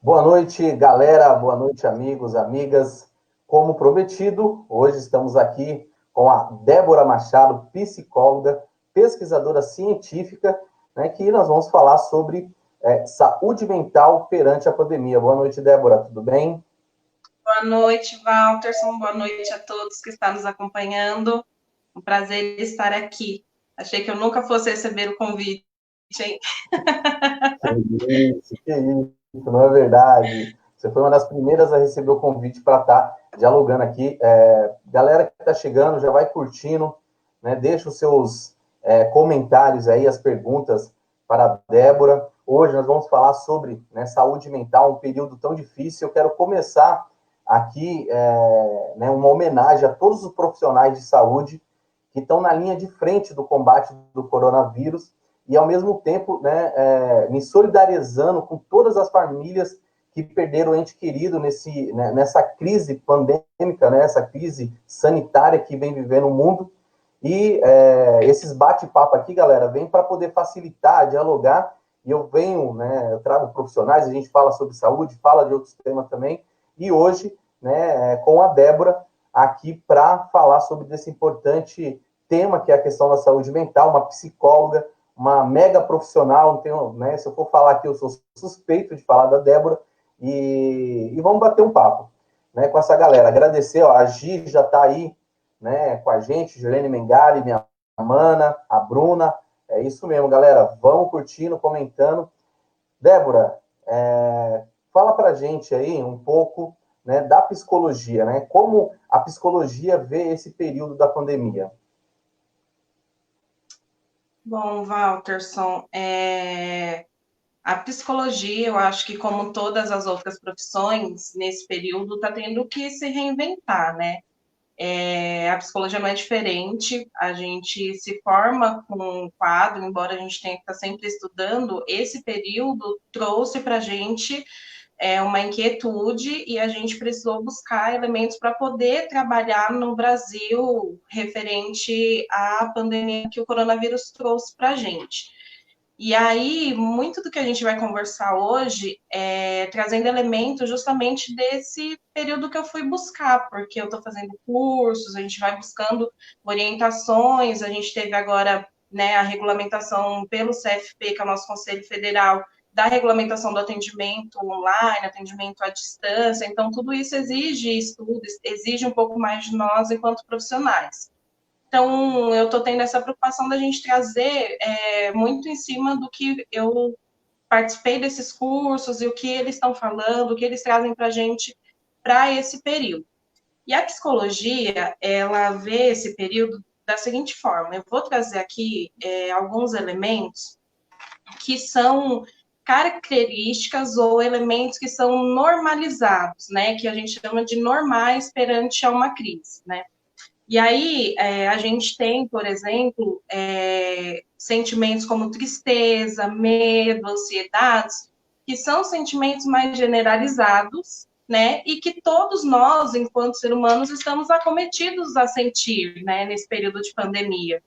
Boa noite, galera. Boa noite, amigos, amigas. Como prometido, hoje estamos aqui com a Débora Machado, psicóloga, pesquisadora científica, né, que nós vamos falar sobre saúde mental perante a pandemia. Boa noite, Débora. Tudo bem? Boa noite, Walterson. Boa noite a todos que estão nos acompanhando. Um prazer estar aqui. Achei que eu nunca fosse receber o convite, hein? Que isso, não é verdade. Você foi uma das primeiras a receber o convite para estar dialogando aqui. Galera que está chegando, já vai curtindo, né? Deixa os seus comentários aí, as perguntas para a Débora. Hoje nós vamos falar sobre, né, saúde mental, um período tão difícil. Eu quero começar aqui, né, uma homenagem a todos os profissionais de saúde que estão na linha de frente do combate do coronavírus e, ao mesmo tempo, né, me solidarizando com todas as famílias que perderam o ente querido nessa crise pandêmica, né, essa crise sanitária que vem vivendo o mundo. E esses bate-papo aqui, galera, vem para poder facilitar, dialogar. E eu venho, né, eu trago profissionais, a gente fala sobre saúde, fala de outros temas também. E hoje, né, com a Débora aqui para falar sobre esse importante tema que é a questão da saúde mental, uma psicóloga, uma mega profissional, não tenho, né, se eu for falar aqui, eu sou suspeito de falar da Débora, e vamos bater um papo, né, com essa galera. Agradecer, ó, a Gi já está aí, né, com a gente, Juliane Mengari, minha mana, a Bruna, é isso mesmo, galera, vão curtindo, comentando. Débora, fala pra gente aí um pouco, né, da psicologia, né, como a psicologia vê esse período da pandemia. Bom, Walterson, a psicologia, eu acho que como todas as outras profissões, nesse período está tendo que se reinventar, né? A psicologia não é diferente, a gente se forma com um quadro, embora a gente tenha que estar sempre estudando, esse período trouxe para a gente uma inquietude e a gente precisou buscar elementos para poder trabalhar no Brasil referente à pandemia que o coronavírus trouxe para a gente. E aí, muito do que a gente vai conversar hoje é trazendo elementos justamente desse período que eu fui buscar, porque eu estou fazendo cursos, a gente vai buscando orientações, a gente teve agora, né, a regulamentação pelo CFP, que é o nosso Conselho Federal, da regulamentação do atendimento online, atendimento à distância, então tudo isso exige estudo, exige um pouco mais de nós enquanto profissionais. Então, eu estou tendo essa preocupação da gente trazer muito em cima do que eu participei desses cursos e o que eles estão falando, o que eles trazem para a gente para esse período. E a psicologia, ela vê esse período da seguinte forma: eu vou trazer aqui alguns elementos que são características ou elementos que são normalizados, né, que a gente chama de normais perante a uma crise, né. E aí, a gente tem, por exemplo, sentimentos como tristeza, medo, ansiedades, que são sentimentos mais generalizados, né? E que todos nós, enquanto seres humanos, estamos acometidos a sentir, né? Nesse período de pandemia.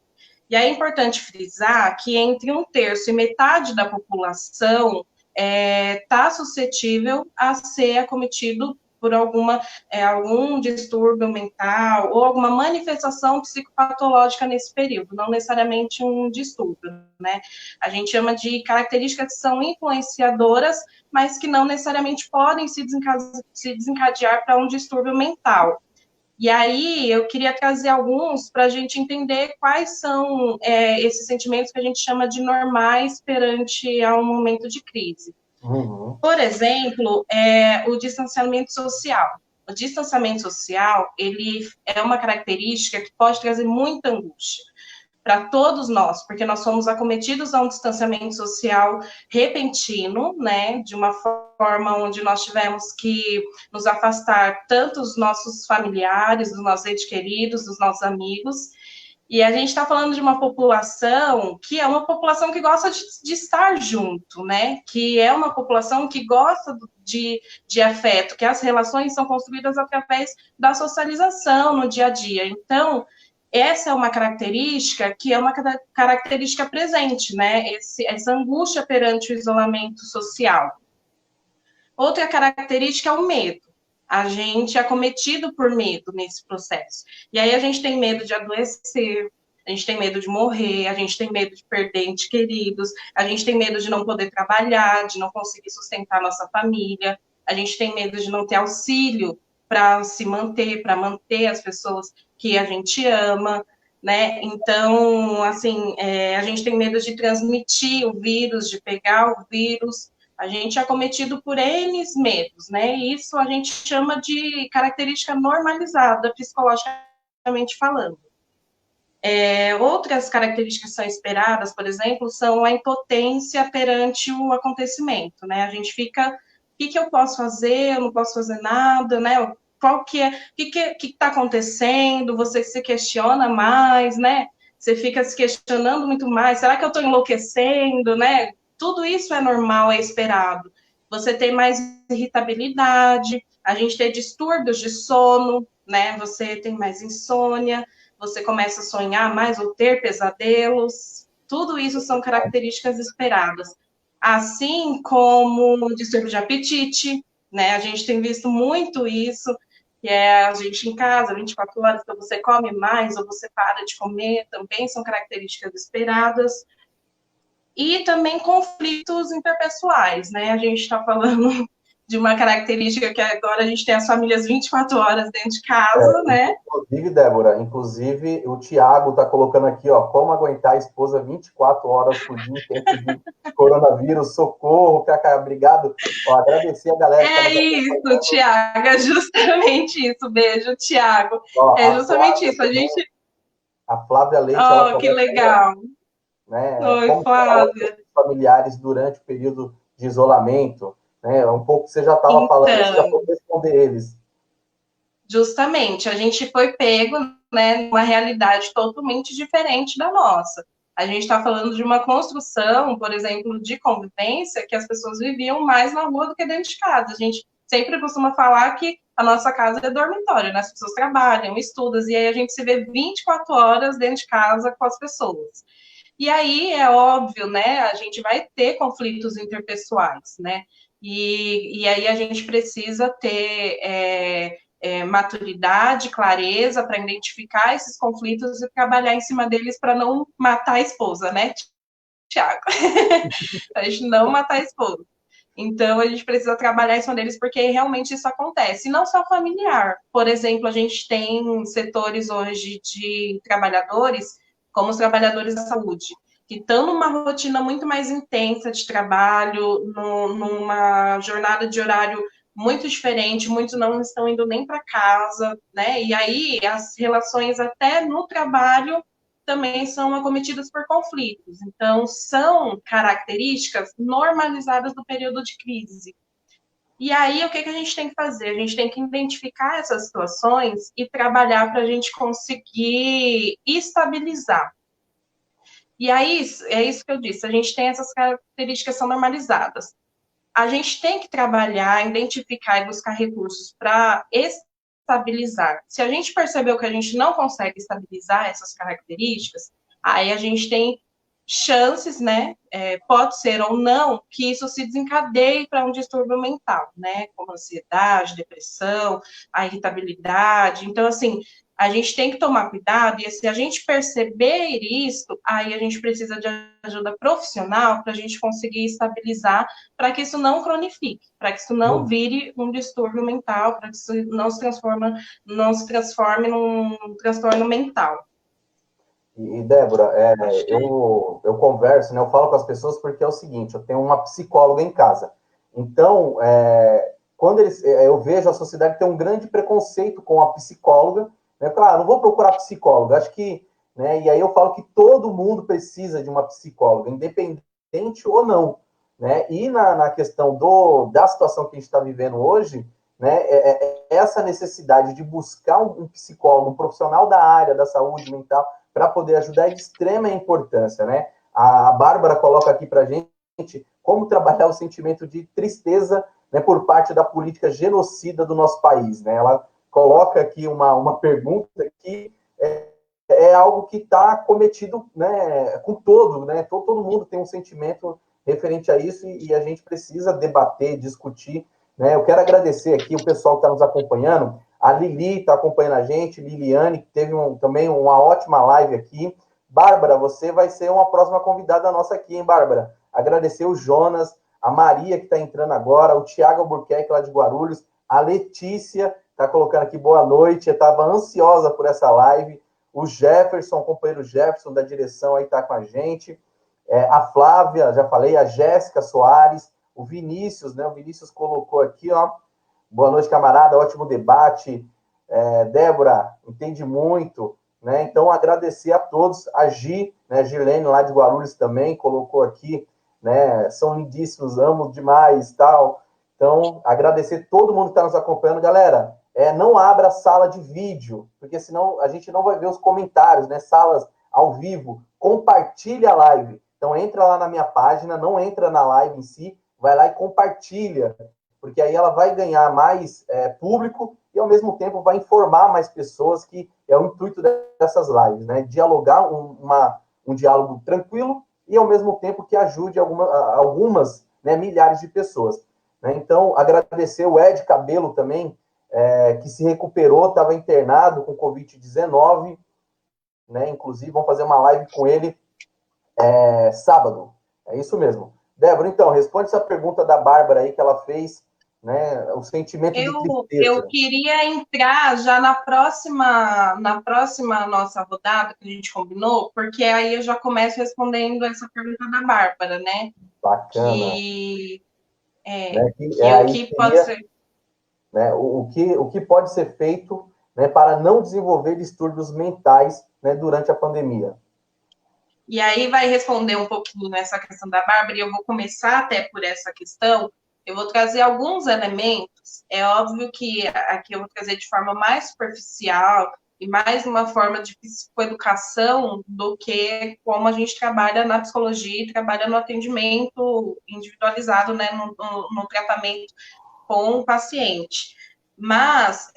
E aí é importante frisar que entre um terço e metade da população está suscetível a ser acometido por algum distúrbio mental ou alguma manifestação psicopatológica nesse período, não necessariamente um distúrbio, né? A gente chama de características que são influenciadoras, mas que não necessariamente podem se desencadear para um distúrbio mental. E aí eu queria trazer alguns para a gente entender quais são esses sentimentos que a gente chama de normais perante a um momento de crise. Uhum. Por exemplo, o distanciamento social. O distanciamento social, ele é uma característica que pode trazer muita angústia para todos nós, porque nós fomos acometidos a um distanciamento social repentino, né, de uma forma onde nós tivemos que nos afastar tanto dos nossos familiares, dos nossos entes queridos, dos nossos amigos, e a gente está falando de uma população que é uma população que gosta de estar junto, né? Que é uma população que gosta de afeto, que as relações são construídas através da socialização no dia a dia. Então, essa é uma característica que é uma característica presente, né? Essa angústia perante o isolamento social. Outra característica é o medo. A gente é acometido por medo nesse processo. E aí a gente tem medo de adoecer, a gente tem medo de morrer, a gente tem medo de perder entes queridos, a gente tem medo de não poder trabalhar, de não conseguir sustentar nossa família, a gente tem medo de não ter auxílio para se manter, para manter as pessoas que a gente ama, né? Então, assim, a gente tem medo de transmitir o vírus, de pegar o vírus, a gente é acometido por N medos, né? E isso a gente chama de característica normalizada, psicologicamente falando. Outras características que são esperadas, por exemplo, são a impotência perante o acontecimento, né? A gente fica, o que eu posso fazer? Eu não posso fazer nada, né? Qual que é, o que está acontecendo? Você se questiona mais, né? Você fica se questionando muito mais. Será que eu estou enlouquecendo, né? Tudo isso é normal, é esperado. Você tem mais irritabilidade, a gente tem distúrbios de sono, né? Você tem mais insônia, você começa a sonhar mais ou ter pesadelos. Tudo isso são características esperadas. Assim como distúrbio de apetite, né? A gente tem visto muito isso, que é a gente em casa, 24 horas, então você come mais ou você para de comer, também são características esperadas. E também conflitos interpessoais, né? A gente está falando de uma característica que agora a gente tem as famílias 24 horas dentro de casa, né? Inclusive, Débora, inclusive o Tiago está colocando aqui, ó, como aguentar a esposa 24 horas por dia em tempos de coronavírus, socorro, Cacá, obrigado. Ó, agradecer a galera que está nos Isso, acompanhando. Tiago, é justamente isso. Beijo, Tiago. Ó, É justamente isso. A Flávia Leite, ela Oh, que coloca aí, ó, legal. né, Oi, como está a ótica Flávia. dos familiares durante o período de isolamento, né, um pouco que você já estava falando, você já Então, pode responder eles. justamente, a gente foi pego, né, numa realidade totalmente diferente da nossa. A gente está falando de uma construção, por exemplo, de convivência, que as pessoas viviam mais na rua do que dentro de casa. A gente sempre costuma falar que a nossa casa é dormitório, né? As pessoas trabalham, estudam, e aí a gente se vê 24 horas dentro de casa com as pessoas. E aí é óbvio, né? A gente vai ter conflitos interpessoais, né? E aí a gente precisa ter maturidade, clareza para identificar esses conflitos e trabalhar em cima deles para não matar a esposa, né, Tiago? A gente não matar a esposa. Então, a gente precisa trabalhar em cima deles porque realmente isso acontece. E não só familiar. Por exemplo, a gente tem setores hoje de trabalhadores, como os trabalhadores da saúde, que estão numa rotina muito mais intensa de trabalho, numa jornada de horário muito diferente, muitos não estão indo nem para casa, né? E aí as relações até no trabalho também são acometidas por conflitos. Então, são características normalizadas do período de crise. E aí, o que a gente tem que fazer? A gente tem que identificar essas situações e trabalhar para a gente conseguir estabilizar. E aí, é isso que eu disse, a gente tem essas características que são normalizadas. A gente tem que trabalhar, identificar e buscar recursos para estabilizar. Se a gente percebeu que a gente não consegue estabilizar essas características, aí a gente tem chances, né? Pode ser ou não, que isso se desencadeie para um distúrbio mental, né? Como ansiedade, depressão, a irritabilidade. Então, assim, a gente tem que tomar cuidado e se a gente perceber isso, aí a gente precisa de ajuda profissional para a gente conseguir estabilizar, para que isso não cronifique, para que isso não vire um distúrbio mental, para que isso não se transforme num transtorno mental. E Débora, eu converso, né, eu falo com as pessoas porque é o seguinte, eu tenho uma psicóloga em casa. Então, quando eu vejo a sociedade ter um grande preconceito com a psicóloga, né, claro, não vou procurar psicóloga, acho que, né, e aí eu falo que todo mundo precisa de uma psicóloga, independente ou não, né, e na questão da situação que a gente está vivendo hoje, né, essa necessidade de buscar um psicólogo, um profissional da área da saúde mental, para poder ajudar é de extrema importância, né? A Bárbara coloca aqui para a gente como trabalhar o sentimento de tristeza, né, por parte da política genocida do nosso país, né? Ela coloca aqui uma pergunta que é algo que está cometido, né, com todo, né? Todo mundo tem um sentimento referente a isso e a gente precisa debater, discutir né? Eu quero agradecer aqui o pessoal que está nos acompanhando. A Lili está acompanhando a gente, Liliane, que teve também uma ótima live aqui. Bárbara, você vai ser uma próxima convidada nossa aqui, hein, Bárbara? Agradecer o Jonas, a Maria, que está entrando agora, o Tiago Albuquerque, lá de Guarulhos, a Letícia, está colocando aqui boa noite, eu estava ansiosa por essa live. O Jefferson, o companheiro Jefferson da direção aí está com a gente. A Flávia, já falei, a Jéssica Soares, o Vinícius, né? O Vinícius colocou aqui, ó. Boa noite, camarada, ótimo debate. Débora, entende muito, né? Então, agradecer a todos. A Gi, né? Gilene, lá de Guarulhos também, colocou aqui, né? São lindíssimos, amo demais, tal. Então, agradecer todo mundo que está nos acompanhando. Galera, não abra a sala de vídeo, porque senão a gente não vai ver os comentários, né? Salas ao vivo. Compartilha a live. Então, entra lá na minha página, não entra na live em si, vai lá e compartilha, porque aí ela vai ganhar mais público e, ao mesmo tempo, vai informar mais pessoas, que é o intuito dessas lives, né? Dialogar um diálogo tranquilo e, ao mesmo tempo, que ajude algumas, né, milhares de pessoas. Né? Então, agradecer o Ed Cabelo também, que se recuperou, estava internado com Covid-19, né? Inclusive, vamos fazer uma live com ele sábado. É isso mesmo. Débora, então, responde essa pergunta da Bárbara aí que ela fez, né? O sentimento de Eu tristeza. queria entrar já na próxima nossa rodada que a gente combinou, porque aí eu já começo respondendo essa pergunta da Bárbara, né? Bacana. Que, Né? que o Aí que pode seria, ser. né, o que pode ser feito, né, para não desenvolver distúrbios mentais, né, durante a pandemia. E aí vai responder um pouquinho essa questão da Bárbara, e eu vou começar até por essa questão. Eu vou trazer alguns elementos. É óbvio que aqui eu vou trazer de forma mais superficial e mais uma forma de psicoeducação do que como a gente trabalha na psicologia e trabalha no atendimento individualizado, né, no tratamento com o paciente. Mas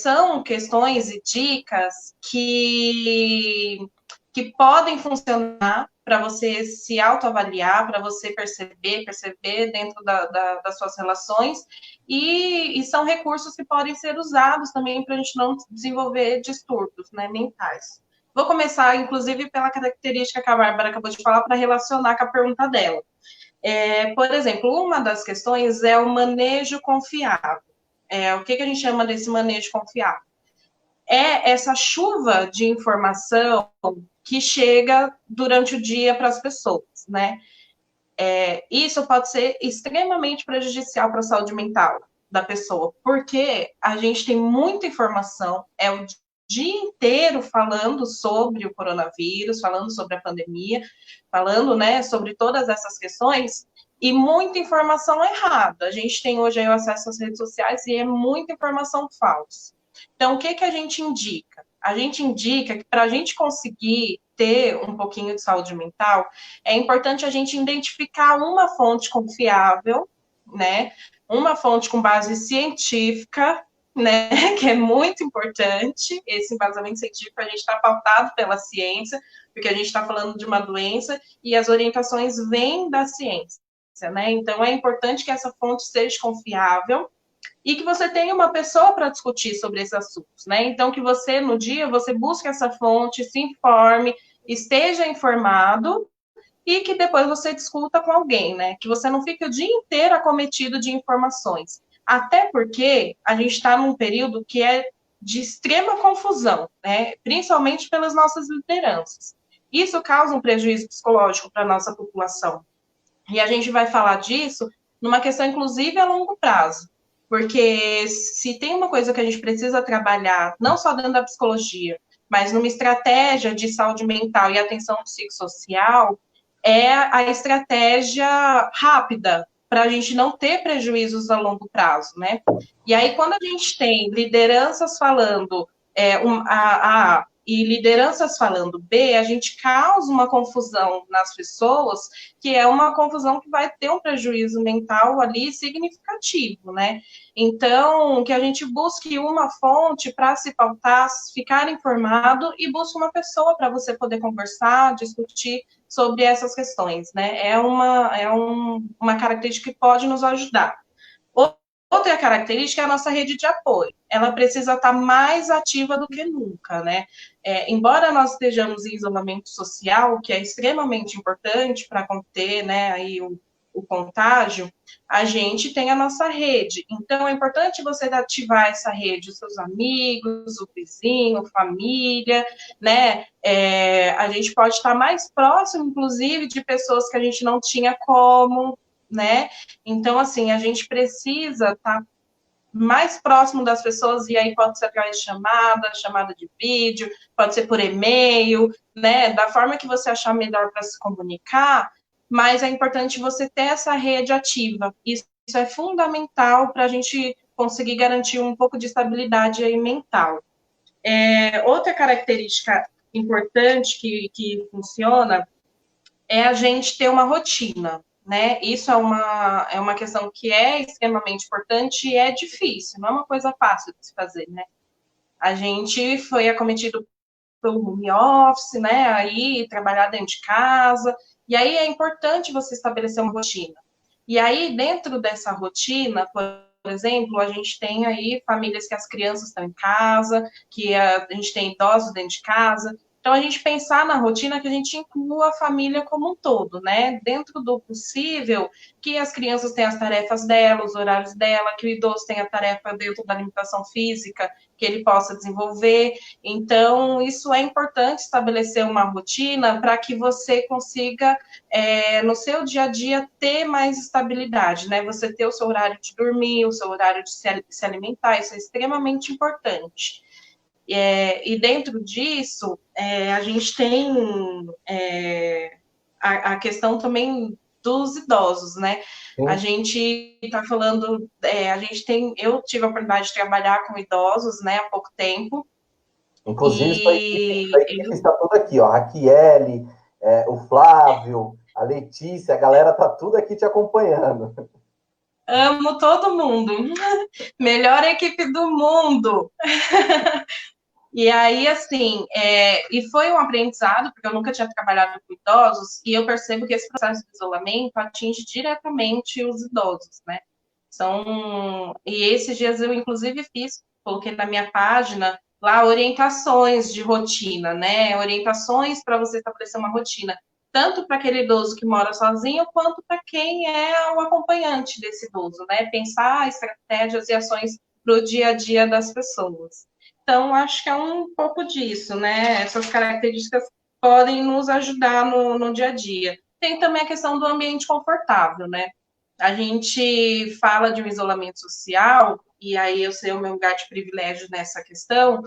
são questões e dicas que podem funcionar para você se autoavaliar, para você perceber dentro das suas relações, e são recursos que podem ser usados também para a gente não desenvolver distúrbios, né, mentais. Vou começar, inclusive, pela característica que a Bárbara acabou de falar, para relacionar com a pergunta dela. Por exemplo, uma das questões é o manejo confiável. O que a gente chama desse manejo confiável? É essa chuva de informação que chega durante o dia para as pessoas, né? Isso pode ser extremamente prejudicial para a saúde mental da pessoa, porque a gente tem muita informação, é o dia inteiro falando sobre o coronavírus, falando sobre a pandemia, falando, né, sobre todas essas questões, e muita informação errada. A gente tem hoje aí o acesso às redes sociais e é muita informação falsa. Então, o que a gente indica? A gente indica que para a gente conseguir ter um pouquinho de saúde mental, é importante a gente identificar uma fonte confiável, né? Uma fonte com base científica, né? Que é muito importante. Esse embasamento científico, a gente está pautado pela ciência, porque a gente está falando de uma doença e as orientações vêm da ciência, né? Então, é importante que essa fonte seja confiável e que você tenha uma pessoa para discutir sobre esses assuntos, né? Então, que você, no dia, você busque essa fonte, se informe, esteja informado e que depois você discuta com alguém, né? Que você não fique o dia inteiro acometido de informações. Até porque a gente está num período que é de extrema confusão, né? Principalmente pelas nossas lideranças. Isso causa um prejuízo psicológico para a nossa população. E a gente vai falar disso numa questão, inclusive, a longo prazo. Porque se tem uma coisa que a gente precisa trabalhar, não só dentro da psicologia, mas numa estratégia de saúde mental e atenção psicossocial, é a estratégia rápida, para a gente não ter prejuízos a longo prazo, né? E aí, quando a gente tem lideranças falando e lideranças falando B, a gente causa uma confusão nas pessoas, que é uma confusão que vai ter um prejuízo mental ali significativo, né? Então, que a gente busque uma fonte para se pautar, ficar informado e busque uma pessoa para você poder conversar, discutir sobre essas questões, né? Uma característica que pode nos ajudar. outra característica é a nossa rede de apoio. Ela precisa estar mais ativa do que nunca, né? Embora nós estejamos em isolamento social, que é extremamente importante para conter, né, aí o contágio, a gente tem a nossa rede. Então, é importante você ativar essa rede, os seus amigos, o vizinho, família, né? A gente pode estar mais próximo, inclusive, de pessoas que a gente não tinha como, né? Então, assim, a gente precisa estar mais próximo das pessoas, e aí pode ser através de chamada de vídeo, pode ser por e-mail, né? Da forma que você achar melhor para se comunicar, mas é importante você ter essa rede ativa. Isso é fundamental para a gente conseguir garantir um pouco de estabilidade aí mental. Outra característica importante que funciona é a gente ter uma rotina, né? Isso é uma questão que é extremamente importante e é difícil, não é uma coisa fácil de se fazer, né? A gente foi acometido pelo home office, né? Aí trabalhar dentro de casa, e aí é importante você estabelecer uma rotina. E aí, dentro dessa rotina, por exemplo, a gente tem aí famílias que as crianças estão em casa, que a gente tem idosos dentro de casa. Então, a gente pensar na rotina que a gente inclua a família como um todo, né? Dentro do possível, que as crianças têm as tarefas dela, os horários dela, que o idoso tem a tarefa dentro da alimentação física, que ele possa desenvolver. Então, isso é importante estabelecer uma rotina para que você consiga, no seu dia a dia, ter mais estabilidade, né? Você ter o seu horário de dormir, o seu horário de se alimentar, isso é extremamente importante. E dentro disso, a gente tem a questão também dos idosos, né? A Sim. gente está falando, eu tive a oportunidade de trabalhar com idosos, né, há pouco tempo, Inclusive, e sua equipe está toda aqui, ó. A Raquiele, o Flávio, a Letícia, a galera tá tudo aqui te acompanhando. amo todo mundo, melhor equipe do mundo. E aí, assim, e foi um aprendizado, porque eu nunca tinha trabalhado com idosos, e eu percebo que esse processo de isolamento atinge diretamente os idosos, né? E esses dias eu, inclusive, coloquei na minha página lá orientações de rotina, né? Orientações para você estabelecer uma rotina, tanto para aquele idoso que mora sozinho, quanto para quem é o acompanhante desse idoso, né? Pensar estratégias e ações para o dia a dia das pessoas. Então, acho que é um pouco disso, né? Essas características podem nos ajudar no dia a dia. Tem também a questão do ambiente confortável, né? A gente fala de um isolamento social, e aí eu sei o meu lugar de privilégio nessa questão,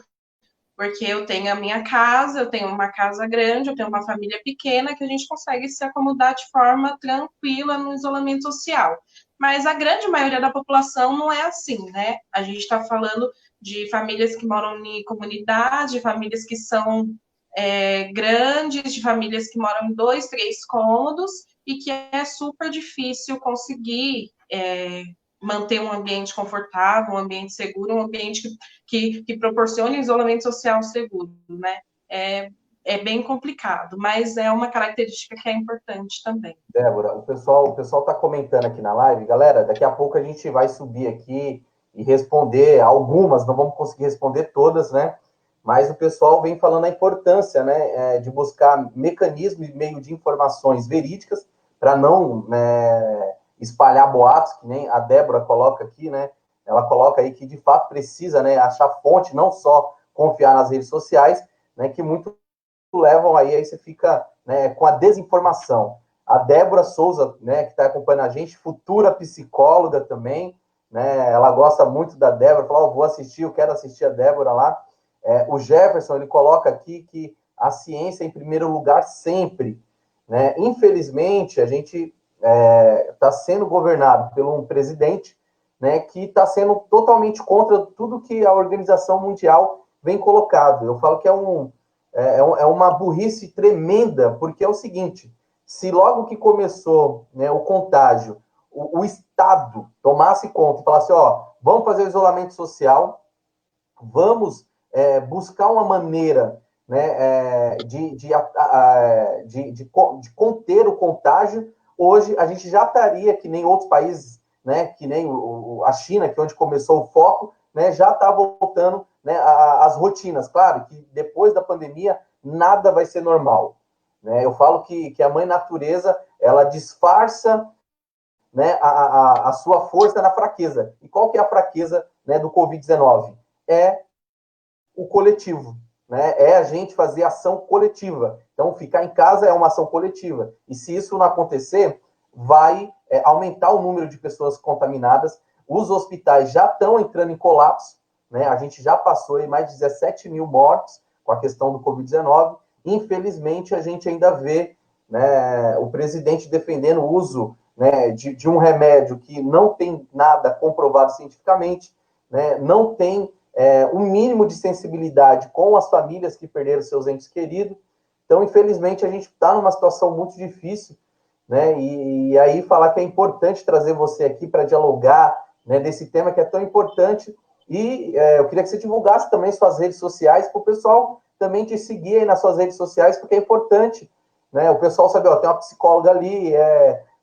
porque eu tenho a minha casa, eu tenho uma casa grande, eu tenho uma família pequena, que a gente consegue se acomodar de forma tranquila no isolamento social. Mas a grande maioria da população não é assim, né? A gente está falando de famílias que moram em comunidade, famílias que são grandes, de famílias que moram em 2, 3 cômodos, e que é super difícil conseguir manter um ambiente confortável, um ambiente seguro, um ambiente que proporcione isolamento social seguro, né? É bem complicado, mas é uma característica que é importante também. Débora, o pessoal está comentando aqui na live, galera. Daqui a pouco a gente vai subir aqui e responder algumas, não vamos conseguir responder todas, né? Mas o pessoal vem falando a importância, né, de buscar mecanismos e meio de informações verídicas para não, né, espalhar boatos, que nem a Débora coloca aqui, né? Ela coloca aí que de fato precisa, né, achar fonte, não só confiar nas redes sociais, né, que muito levam aí você fica, né, com a desinformação. A Débora Souza, né, que está acompanhando a gente, futura psicóloga também, né, ela gosta muito da Débora, falou, vou assistir, eu quero assistir a Débora lá. O Jefferson, ele coloca aqui que a ciência em primeiro lugar sempre, né? Infelizmente, a gente está sendo governado por um presidente, né, que está sendo totalmente contra tudo que a Organização Mundial vem colocado. Eu falo que é uma burrice tremenda, porque é o seguinte, se logo que começou, né, o contágio, o Estado tomasse conta e falasse, vamos fazer o isolamento social, vamos buscar uma maneira, né, de conter o contágio, hoje a gente já estaria, que nem outros países né, que nem a China, que é onde começou o foco, né, já está voltando, né, às rotinas. Claro que depois da pandemia nada vai ser normal, né? Eu falo que a mãe natureza, ela disfarça, né, a sua força na fraqueza. E qual que é a fraqueza, né, do Covid-19? É o coletivo, né? É a gente fazer ação coletiva. Então, ficar em casa é uma ação coletiva. E se isso não acontecer, vai aumentar o número de pessoas contaminadas. Os hospitais já estão entrando em colapso, né? A gente já passou aí mais de 17 mil mortes com a questão do Covid-19. Infelizmente, a gente ainda vê, né, o presidente defendendo o uso, né, de um remédio que não tem nada comprovado cientificamente, né, não tem um mínimo de sensibilidade com as famílias que perderam seus entes queridos. Então, infelizmente, a gente está numa situação muito difícil, né? E aí falar que é importante trazer você aqui para dialogar, né, desse tema que é tão importante. E eu queria que você divulgasse também suas redes sociais para o pessoal também te seguir aí nas suas redes sociais, porque é importante, né? O pessoal sabe, ó, tem uma psicóloga ali,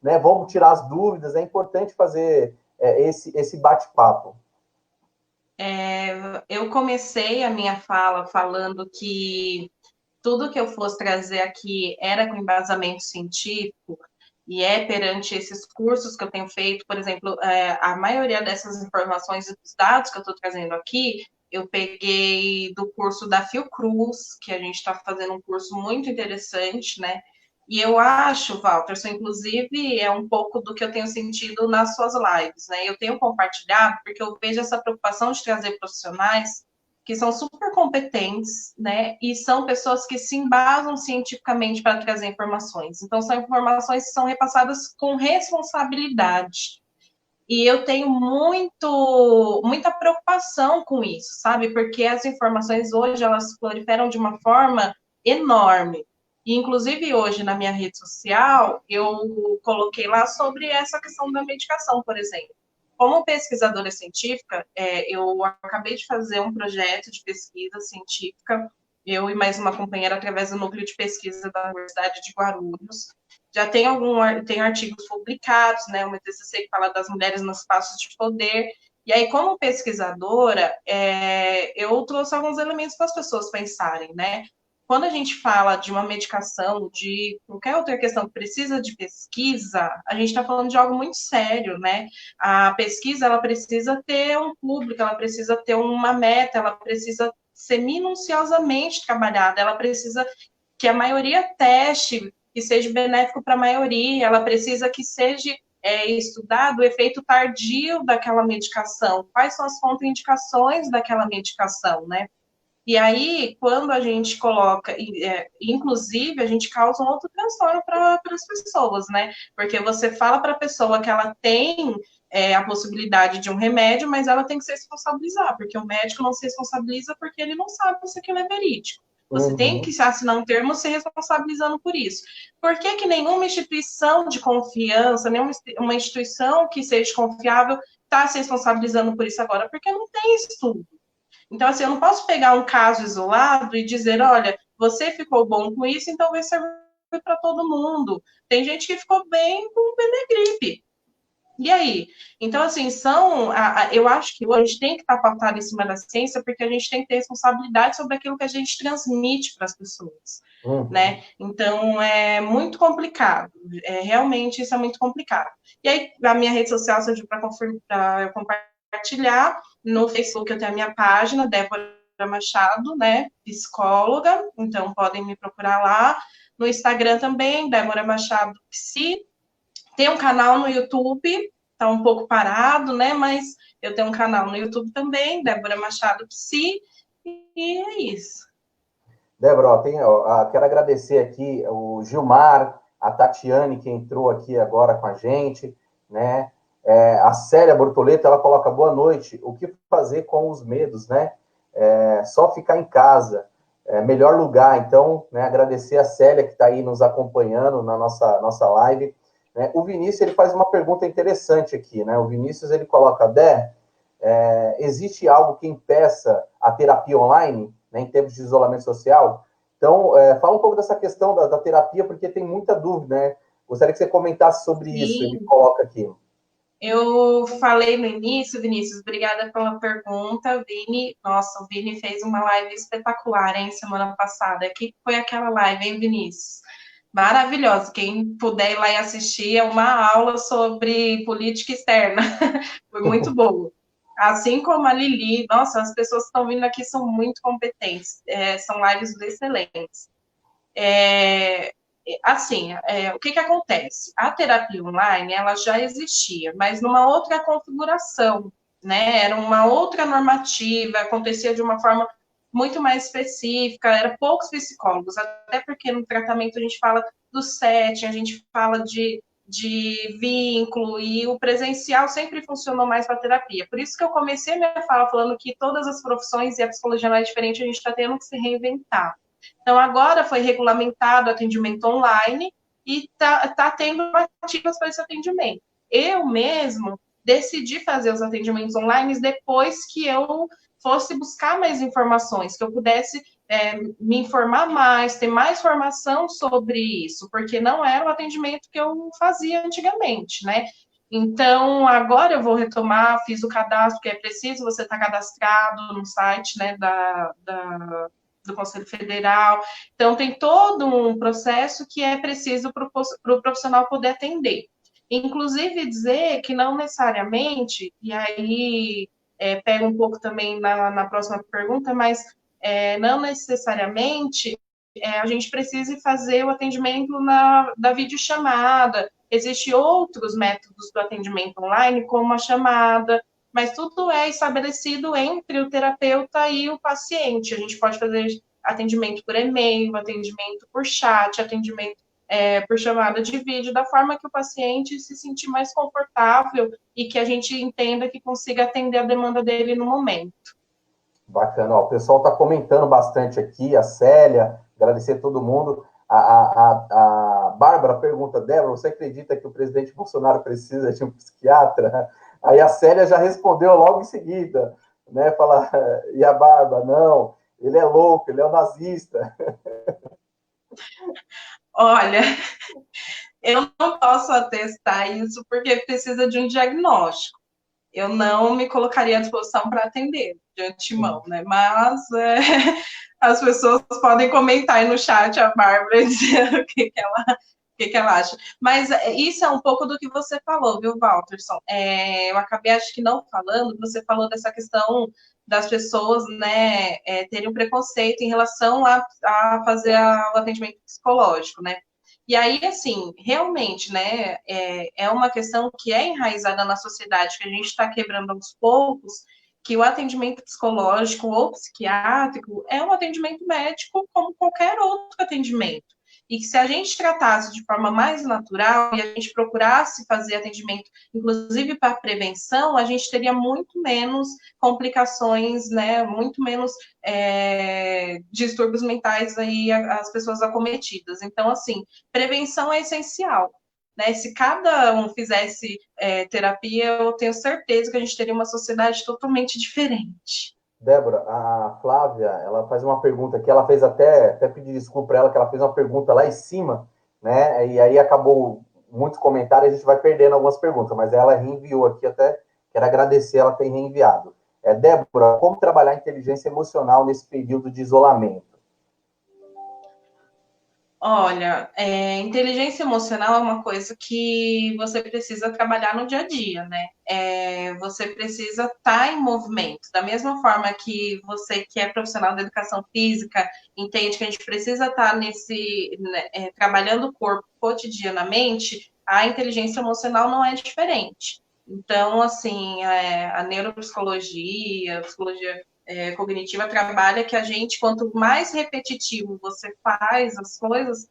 né, vamos tirar as dúvidas, é importante fazer esse bate-papo. Eu comecei a minha fala falando que tudo que eu fosse trazer aqui era com embasamento científico, e é perante esses cursos que eu tenho feito, por exemplo, a maioria dessas informações e dos dados que eu estou trazendo aqui, eu peguei do curso da Fiocruz, que a gente está fazendo um curso muito interessante, né? E eu acho, Walterson, inclusive, é um pouco do que eu tenho sentido nas suas lives, né? Eu tenho compartilhado, porque eu vejo essa preocupação de trazer profissionais que são super competentes, né? E são pessoas que se embasam cientificamente para trazer informações. Então, são informações que são repassadas com responsabilidade. E eu tenho muita preocupação com isso, sabe? Porque as informações hoje, elas proliferam de uma forma enorme. E, inclusive, hoje, na minha rede social, eu coloquei lá sobre essa questão da medicação, por exemplo. Como pesquisadora científica, eu acabei de fazer um projeto de pesquisa científica, eu e mais uma companheira, através do núcleo de pesquisa da Universidade de Guarulhos. Já tem artigos publicados, né? Uma TCC que fala das mulheres nos espaços de poder. E aí, como pesquisadora, eu trouxe alguns elementos para as pessoas pensarem, né? Quando a gente fala de uma medicação, de qualquer outra questão que precisa de pesquisa, a gente está falando de algo muito sério, né? A pesquisa, ela precisa ter um público, ela precisa ter uma meta, ela precisa ser minuciosamente trabalhada, ela precisa que a maioria teste, que seja benéfico para a maioria, ela precisa que seja estudado o efeito tardio daquela medicação, quais são as contraindicações daquela medicação, né? E aí, quando a gente coloca, inclusive, a gente causa um outro transtorno para as pessoas, né? Porque você fala para a pessoa que ela tem a possibilidade de um remédio, mas ela tem que se responsabilizar, porque o médico não se responsabiliza porque ele não sabe se aquilo é verídico. Você tem que assinar um termo se responsabilizando por isso. Por que que nenhuma instituição de confiança, nenhuma uma instituição que seja confiável está se responsabilizando por isso agora? Porque não tem estudo. Então, assim, eu não posso pegar um caso isolado e dizer, olha, você ficou bom com isso, então vai servir para todo mundo. Tem gente que ficou bem com Benegripe. E aí? Então, assim, eu acho que hoje a gente tem que estar pautado em cima da ciência, porque a gente tem que ter responsabilidade sobre aquilo que a gente transmite para as pessoas, né? Então, é muito complicado. Realmente, isso é muito complicado. E aí, a minha rede social surgiu para eu compartilhar. No Facebook eu tenho a minha página, Débora Machado, né? Psicóloga. Então, podem me procurar lá. No Instagram também, Débora Machado Psi. Tem um canal no YouTube, tá um pouco parado, né? Mas eu tenho um canal no YouTube também, Débora Machado Psi, e é isso. Débora, quero agradecer aqui o Gilmar, a Tatiane, que entrou aqui agora com a gente, né? A Célia Bortoleto, ela coloca boa noite. O que fazer com os medos, né? Só ficar em casa, melhor lugar. Então, né, agradecer a Célia que está aí nos acompanhando na nossa live. Né? O Vinícius ele faz uma pergunta interessante aqui, né? O Vinícius ele coloca, existe algo que impeça a terapia online, né, em termos de isolamento social? Então, fala um pouco dessa questão da terapia, porque tem muita dúvida, né? Gostaria que você comentasse sobre isso, ele coloca aqui. Eu falei no início, Vinícius, obrigada pela pergunta, Vini. Nossa, o Vini fez uma live espetacular, hein, semana passada. Que foi aquela live, hein, Vinícius? Maravilhosa. Quem puder ir lá e assistir, é uma aula sobre política externa. Foi muito boa. Assim como a Lili, nossa, as pessoas que estão vindo aqui são muito competentes, são lives excelentes. Assim, o que acontece? A terapia online, ela já existia, mas numa outra configuração, né? Era uma outra normativa, acontecia de uma forma muito mais específica, era poucos psicólogos, até porque no tratamento a gente fala do setting, a gente fala de vínculo, e o presencial sempre funcionou mais para a terapia. Por isso que eu comecei a minha fala falando que todas as profissões e a psicologia não é diferente, a gente está tendo que se reinventar. Então, agora foi regulamentado o atendimento online e tá tendo ativas para esse atendimento. Eu mesmo decidi fazer os atendimentos online depois que eu fosse buscar mais informações, que eu pudesse me informar mais, ter mais formação sobre isso, porque não era o atendimento que eu fazia antigamente, né? Então, agora eu vou retomar, fiz o cadastro que é preciso, você está cadastrado no site, né, do Conselho Federal. Então, tem todo um processo que é preciso para o profissional poder atender. Inclusive, dizer que não necessariamente, e aí pega um pouco também na próxima pergunta, mas não necessariamente a gente precisa fazer o atendimento da videochamada. Existem outros métodos do atendimento online, como a chamada, mas tudo é estabelecido entre o terapeuta e o paciente. A gente pode fazer atendimento por e-mail, atendimento por chat, atendimento por chamada de vídeo, da forma que o paciente se sentir mais confortável e que a gente entenda que consiga atender a demanda dele no momento. Bacana, ó, o pessoal está comentando bastante aqui, a Célia, agradecer a todo mundo. A Bárbara pergunta, Débora, você acredita que o presidente Bolsonaro precisa de um psiquiatra? Aí a Célia já respondeu logo em seguida, né? Fala, e a Bárbara, não, ele é louco, ele é um nazista. Olha, eu não posso atestar isso porque precisa de um diagnóstico. Eu não me colocaria à disposição para atender de antemão, né? Mas as pessoas podem comentar aí no chat a Bárbara e dizer o que ela acha. Mas isso é um pouco do que você falou, viu, Walterson? Eu acabei, acho que não falando, você falou dessa questão das pessoas, né, terem um preconceito em relação a fazer o atendimento psicológico, né? E aí, assim, realmente, né, é uma questão que é enraizada na sociedade, que a gente está quebrando aos poucos, que o atendimento psicológico ou psiquiátrico é um atendimento médico como qualquer outro atendimento. E que se a gente tratasse de forma mais natural e a gente procurasse fazer atendimento, inclusive para prevenção, a gente teria muito menos complicações, né, muito menos distúrbios mentais aí as pessoas acometidas. Então, assim, prevenção é essencial. Né? Se cada um fizesse terapia, eu tenho certeza que a gente teria uma sociedade totalmente diferente. Débora, a Flávia, ela faz uma pergunta aqui, ela fez até pedir desculpa para ela, que ela fez uma pergunta lá em cima, né? E aí acabou muitos comentários, a gente vai perdendo algumas perguntas, mas ela reenviou aqui, até quero agradecer ela ter reenviado. Débora, como trabalhar a inteligência emocional nesse período de isolamento? Olha, inteligência emocional é uma coisa que você precisa trabalhar no dia a dia, né? Você precisa estar em movimento. Da mesma forma que você que é profissional da educação física entende que a gente precisa estar trabalhando o corpo cotidianamente, a inteligência emocional não é diferente. Então, assim, a neuropsicologia, a psicologia cognitiva trabalha que a gente, quanto mais repetitivo você faz as coisas,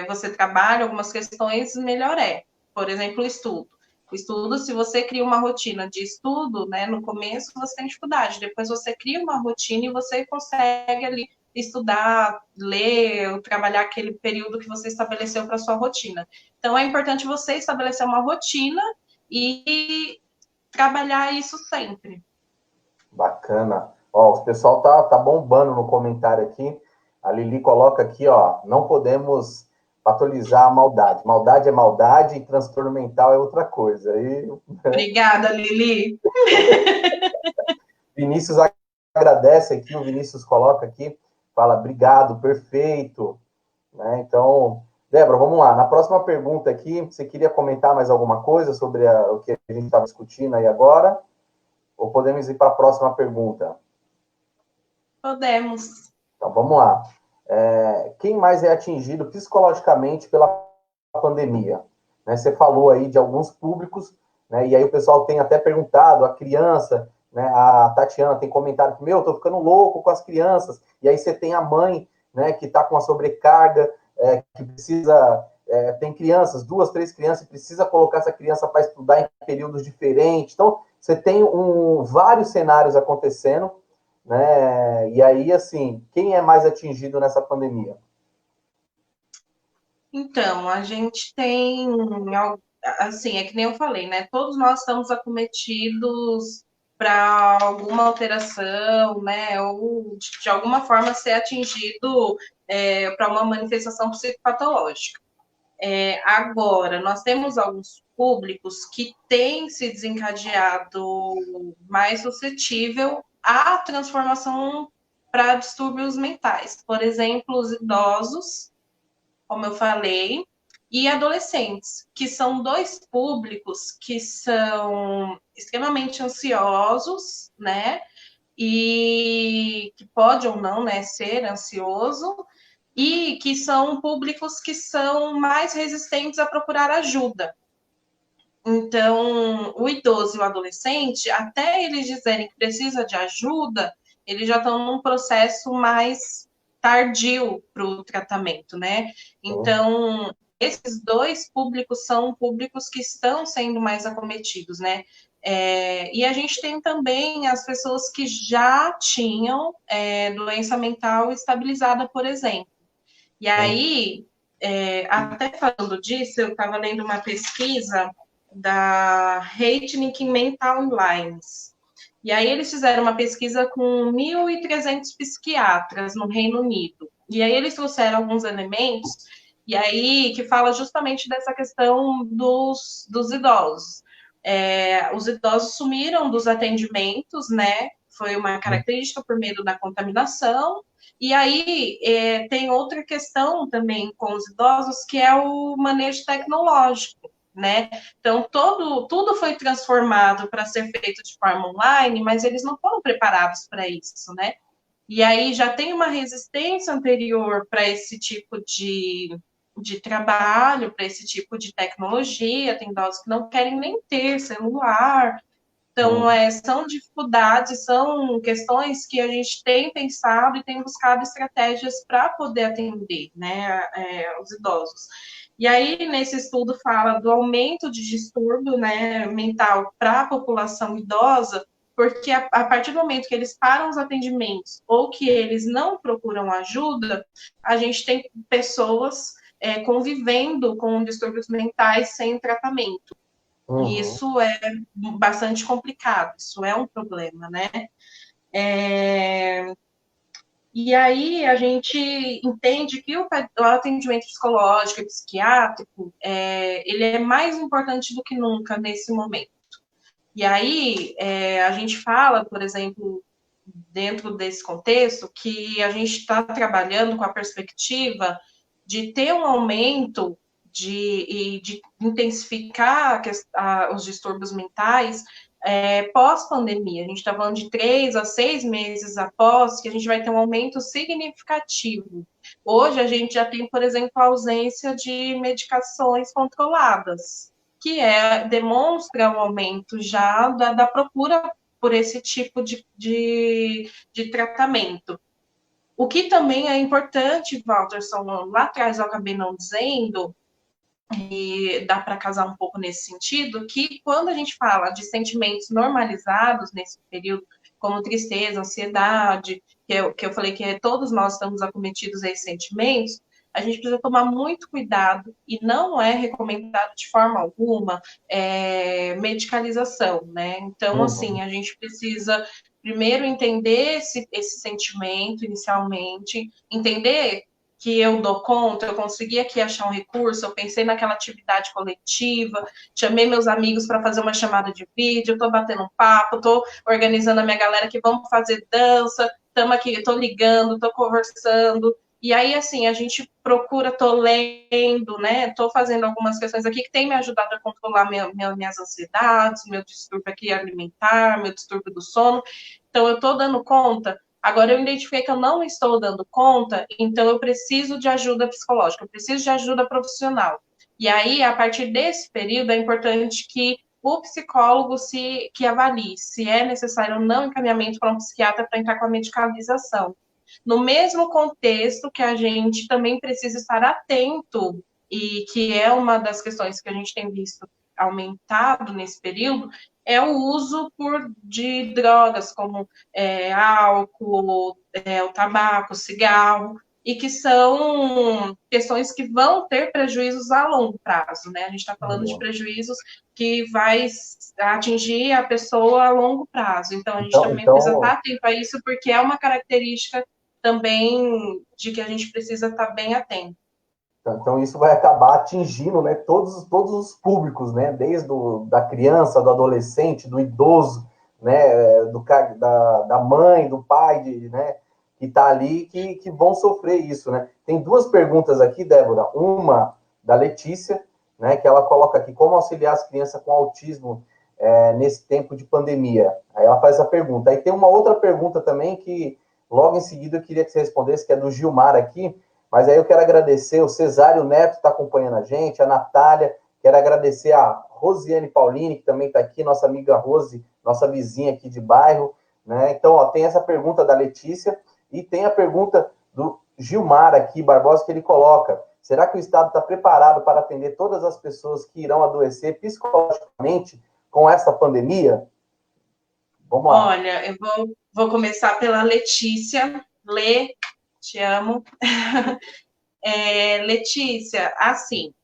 você trabalha algumas questões, melhor é. Por exemplo, o estudo. O estudo, se você cria uma rotina de estudo, né, no começo você tem dificuldade, depois você cria uma rotina e você consegue ali estudar, ler, trabalhar aquele período que você estabeleceu para sua rotina. Então, é importante você estabelecer uma rotina e trabalhar isso sempre. Bacana. Ó, o pessoal tá bombando no comentário aqui. A Lili coloca aqui, ó, não podemos patologizar a maldade. Maldade é maldade e transtorno mental é outra coisa. Obrigada, Lili. Vinícius agradece aqui, o Vinícius coloca aqui, fala, obrigado, perfeito. Né? Então, Débora, vamos lá. Na próxima pergunta aqui, você queria comentar mais alguma coisa sobre o que a gente estava discutindo aí agora? Ou podemos ir para a próxima pergunta? Podemos. Então, vamos lá. Quem mais é atingido psicologicamente pela pandemia? Né, você falou aí de alguns públicos, né, e aí o pessoal tem até perguntado, a criança, né, a Tatiana tem comentado que, tô ficando louco com as crianças, e aí você tem a mãe, né, que está com uma sobrecarga, que precisa, tem crianças, 2, 3 crianças, e precisa colocar essa criança para estudar em períodos diferentes. Então, você tem vários cenários acontecendo, né? E aí, assim, quem é mais atingido nessa pandemia? Então, a gente tem, assim, é que nem eu falei, né? Todos nós estamos acometidos para alguma alteração, né? Ou de alguma forma ser atingido para uma manifestação psicopatológica. Agora, nós temos alguns públicos que têm se desencadeado mais suscetível à transformação para distúrbios mentais. Por exemplo, os idosos, como eu falei, e adolescentes, que são 2 públicos que são extremamente ansiosos, né? E que pode ou não, né, ser ansioso, e que são públicos que são mais resistentes a procurar ajuda. Então, o idoso e o adolescente, até eles dizerem que precisa de ajuda, eles já estão num processo mais tardio para o tratamento, né? Então, esses 2 públicos são públicos que estão sendo mais acometidos, né? E a gente tem também as pessoas que já tinham doença mental estabilizada, por exemplo. E aí, até falando disso, eu estava lendo uma pesquisa da Heitnik Mental Lines. E aí eles fizeram uma pesquisa com 1.300 psiquiatras no Reino Unido. E aí eles trouxeram alguns elementos, e aí que fala justamente dessa questão dos idosos. Os idosos sumiram dos atendimentos, né? Foi uma característica por meio da contaminação. E aí tem outra questão também com os idosos, que é o manejo tecnológico, né? Então, tudo foi transformado para ser feito de forma online, mas eles não foram preparados para isso, né? E aí já tem uma resistência anterior para esse tipo de trabalho, para esse tipo de tecnologia. Tem idosos que não querem nem ter celular. Então, são dificuldades, são questões que a gente tem pensado e tem buscado estratégias para poder atender, né, os idosos. E aí, nesse estudo, fala do aumento de distúrbio, né, mental para a população idosa, porque a partir do momento que eles param os atendimentos ou que eles não procuram ajuda, a gente tem pessoas convivendo com distúrbios mentais sem tratamento. E isso é bastante complicado, isso é um problema, né? E aí a gente entende que o atendimento psicológico e psiquiátrico, ele é mais importante do que nunca nesse momento. E aí a gente fala, por exemplo, dentro desse contexto, que a gente está trabalhando com a perspectiva de ter um aumento de intensificar os distúrbios mentais pós-pandemia. A gente está falando de 3 a 6 meses após, que a gente vai ter um aumento significativo. Hoje a gente já tem, por exemplo, a ausência de medicações controladas, que demonstra um aumento já da procura por esse tipo de tratamento. O que também é importante, Walterson, lá atrás eu acabei não dizendo, e dá para casar um pouco nesse sentido, que quando a gente fala de sentimentos normalizados nesse período, como tristeza, ansiedade, que eu falei que todos nós estamos acometidos a esses sentimentos, a gente precisa tomar muito cuidado e não é recomendado de forma alguma medicalização, né? Então, assim, a gente precisa primeiro entender esse sentimento inicialmente, entender que eu dou conta, eu consegui aqui achar um recurso, eu pensei naquela atividade coletiva, chamei meus amigos para fazer uma chamada de vídeo, estou batendo um papo, estou organizando a minha galera que vamos fazer dança, estamos aqui, estou ligando, estou conversando. E aí, assim, a gente procura, estou lendo, né? Estou fazendo algumas questões aqui que tem me ajudado a controlar minhas ansiedades, meu distúrbio aqui alimentar, meu distúrbio do sono. Então, eu estou dando conta. Agora, eu identifiquei que eu não estou dando conta, então eu preciso de ajuda psicológica, eu preciso de ajuda profissional. E aí, a partir desse período, é importante que o psicólogo que avalie se é necessário ou não encaminhamento para um psiquiatra para entrar com a medicalização. No mesmo contexto que a gente também precisa estar atento, e que é uma das questões que a gente tem visto aumentado nesse período, é o uso de drogas, como álcool, o tabaco, o cigarro, e que são questões que vão ter prejuízos a longo prazo, né? A gente está falando de prejuízos que vai atingir a pessoa a longo prazo. Então, a gente também precisa estar atento a isso, porque é uma característica também de que a gente precisa estar bem atento. Então, isso vai acabar atingindo, né, todos os públicos, né, desde da criança, do adolescente, do idoso, né, da mãe, do pai, né, que está ali, que vão sofrer isso. Né. Tem duas perguntas aqui, Débora. Uma da Letícia, né, que ela coloca aqui, como auxiliar as crianças com autismo nesse tempo de pandemia? Aí ela faz essa pergunta. Aí tem uma outra pergunta também que, logo em seguida, eu queria que você respondesse, que é do Gilmar aqui. Mas aí eu quero agradecer, o Cesário Neto está acompanhando a gente, a Natália, quero agradecer a Rosiane Paulini, que também está aqui, nossa amiga Rose, nossa vizinha aqui de bairro, né? Então, ó, tem essa pergunta da Letícia e tem a pergunta do Gilmar aqui, Barbosa, que ele coloca: será que o Estado está preparado para atender todas as pessoas que irão adoecer psicologicamente com essa pandemia? Vamos lá. Olha, eu vou começar pela Letícia. Lê, te amo. Letícia, assim,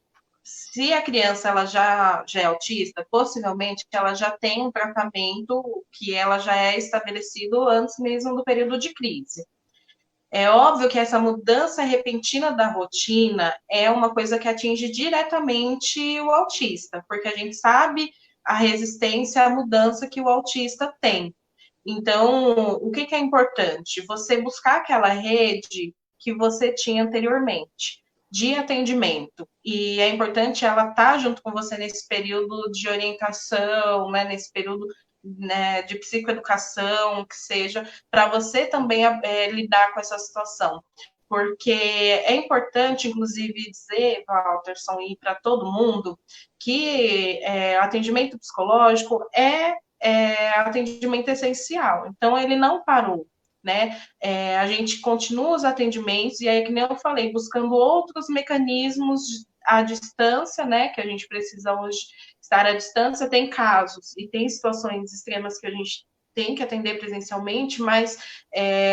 se a criança ela já é autista, possivelmente ela já tem um tratamento que ela já é estabelecido antes mesmo do período de crise. É óbvio que essa mudança repentina da rotina é uma coisa que atinge diretamente o autista, porque a gente sabe a resistência à mudança que o autista tem. Então, o que é importante? Você buscar aquela rede que você tinha anteriormente de atendimento. E é importante ela estar junto com você nesse período de orientação, né, nesse período, né, de psicoeducação, que seja, para você também lidar com essa situação. Porque é importante, inclusive, dizer, Walterson, e para todo mundo, que atendimento psicológico atendimento essencial. Então, ele não parou, né? A gente continua os atendimentos, e aí, que nem eu falei, buscando outros mecanismos à distância, né? Que a gente precisa hoje estar à distância. Tem casos e tem situações extremas que a gente tem que atender presencialmente, mas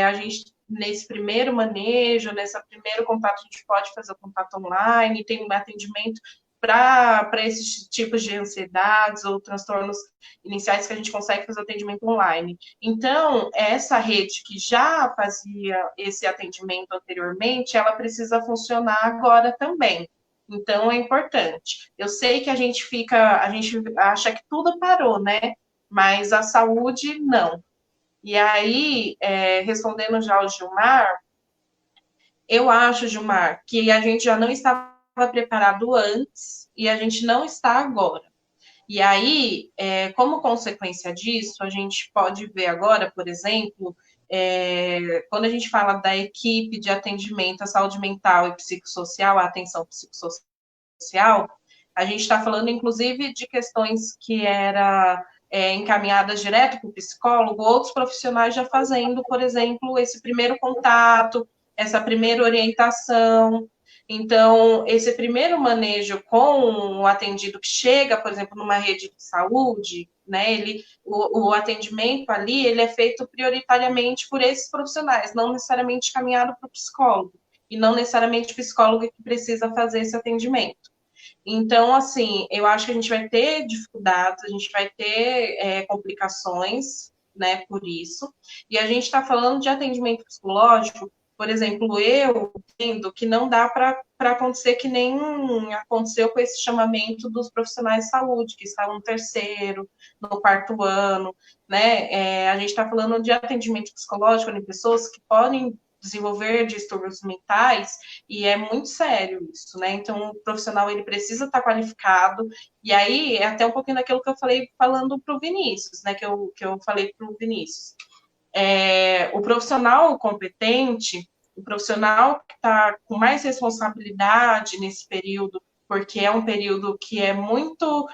a gente, nesse primeiro manejo, nesse primeiro contato, a gente pode fazer o contato online, tem um atendimento para esses tipos de ansiedades ou transtornos iniciais que a gente consegue fazer atendimento online. Então, essa rede que já fazia esse atendimento anteriormente, ela precisa funcionar agora também. Então, é importante. Eu sei que a gente acha que tudo parou, né? Mas a saúde, não. E aí, respondendo já ao Gilmar, eu acho, Gilmar, que a gente já não estava preparado antes e a gente não está agora. E aí, como consequência disso, a gente pode ver agora, por exemplo, quando a gente fala da equipe de atendimento à saúde mental e psicossocial, à atenção psicossocial, a gente está falando, inclusive, de questões que eram encaminhadas direto para o psicólogo, outros profissionais já fazendo, por exemplo, esse primeiro contato, essa primeira orientação. Então, esse primeiro manejo com o atendido que chega, por exemplo, numa rede de saúde, né, o atendimento ali, ele é feito prioritariamente por esses profissionais, não necessariamente caminhado para o psicólogo, e não necessariamente o psicólogo que precisa fazer esse atendimento. Então, assim, eu acho que a gente vai ter dificuldades, a gente vai ter complicações, né, por isso. E a gente está falando de atendimento psicológico por exemplo, eu entendo que não dá para acontecer que nem aconteceu com esse chamamento dos profissionais de saúde, que estavam no terceiro, no quarto ano, né? A gente está falando de atendimento psicológico em pessoas que podem desenvolver distúrbios mentais, e é muito sério isso, né? Então, o profissional, ele precisa estar qualificado, e aí, é até um pouquinho daquilo que eu falei falando para o Vinícius, né? Que eu falei para o Vinícius. O profissional competente, o profissional que está com mais responsabilidade nesse período, porque é um período que é muito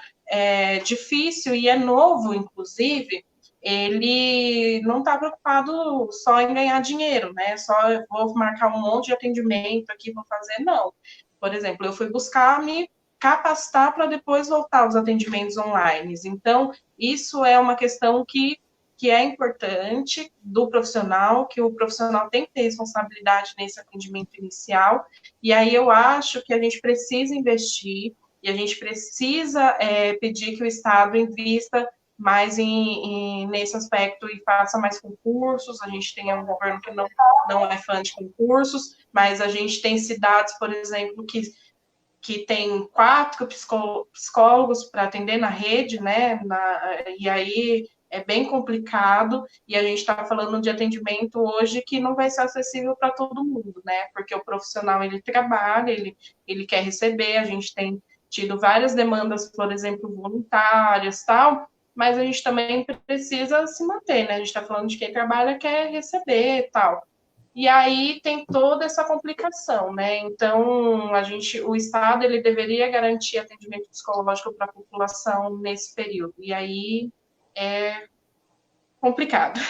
difícil e é novo, inclusive, ele não está preocupado só em ganhar dinheiro, né? Só vou marcar um monte de atendimento aqui, vou fazer, não. Por exemplo, eu fui buscar me capacitar para depois voltar aos atendimentos online. Então, isso é uma questão que é importante do profissional, que o profissional tem que ter responsabilidade nesse atendimento inicial, e aí eu acho que a gente precisa investir, e a gente precisa pedir que o Estado invista mais nesse aspecto e faça mais concursos. A gente tem um governo que não é fã de concursos, mas a gente tem cidades, por exemplo, que tem 4 psicólogos para atender na rede, né? E aí é bem complicado, e a gente está falando de atendimento hoje que não vai ser acessível para todo mundo, né? Porque o profissional, ele trabalha, ele quer receber, a gente tem tido várias demandas, por exemplo, voluntárias, tal, mas a gente também precisa se manter, né? A gente está falando de quem trabalha quer receber, tal. E aí tem toda essa complicação, né? Então, o Estado, ele deveria garantir atendimento psicológico para a população nesse período. E aí é complicado.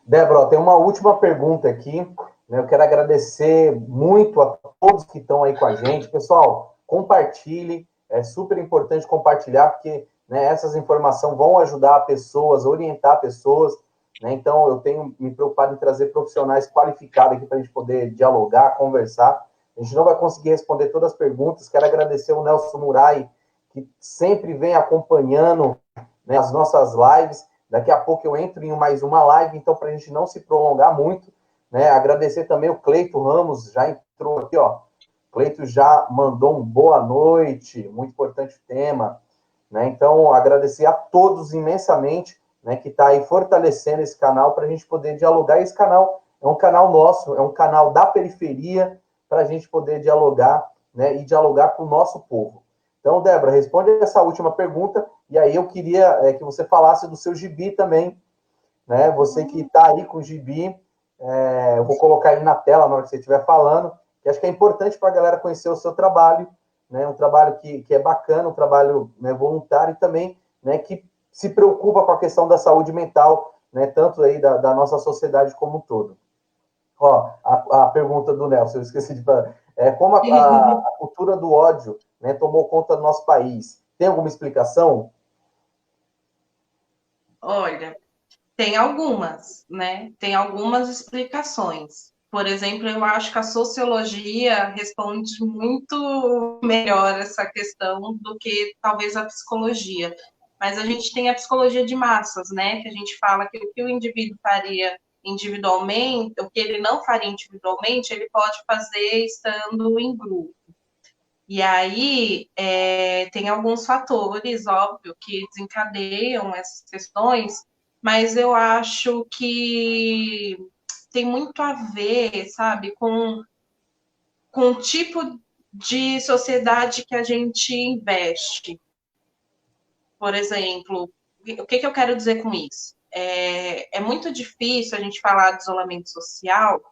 Débora, tem uma última pergunta aqui, né? Eu quero agradecer muito a todos que estão aí com a gente. Pessoal, compartilhe, é super importante compartilhar, porque, né, essas informações vão ajudar pessoas, orientar pessoas, né? Então, eu tenho me preocupado em trazer profissionais qualificados aqui para a gente poder dialogar, conversar. A gente não vai conseguir responder todas as perguntas. Quero agradecer o Nelson Murai, que sempre vem acompanhando, né, as nossas lives. Daqui a pouco eu entro em mais uma live, então, para a gente não se prolongar muito, né? Agradecer também o Cleito Ramos, já entrou aqui, ó. Cleito já mandou um boa noite, muito importante o tema, né? Então, agradecer a todos imensamente, né, que está aí fortalecendo esse canal para a gente poder dialogar. Esse canal é um canal nosso, é um canal da periferia para a gente poder dialogar, né, e dialogar com o nosso povo. Então, Débora, responde essa última pergunta, e aí eu queria que você falasse do seu gibi também, né? Você que está aí com o gibi, eu vou colocar ele na tela na hora que você estiver falando, que acho que é importante para a galera conhecer o seu trabalho, né? Um trabalho que é bacana, um trabalho, né, voluntário e também, né, que se preocupa com a questão da saúde mental, né, tanto aí da nossa sociedade como um todo. Ó, a pergunta do Nelson, eu esqueci de falar. Como a cultura do ódio, né, tomou conta do nosso país? Tem alguma explicação? Olha, tem algumas, né? Tem algumas explicações. Por exemplo, eu acho que a sociologia responde muito melhor essa questão do que talvez a psicologia. Mas a gente tem a psicologia de massas, né? Que a gente fala que o que o indivíduo faria individualmente, o que ele não faria individualmente, ele pode fazer estando em grupo. E aí tem alguns fatores, óbvio, que desencadeiam essas questões, mas eu acho que tem muito a ver, sabe, com o tipo de sociedade que a gente investe. Por exemplo, o que eu quero dizer com isso? É muito difícil a gente falar de isolamento social,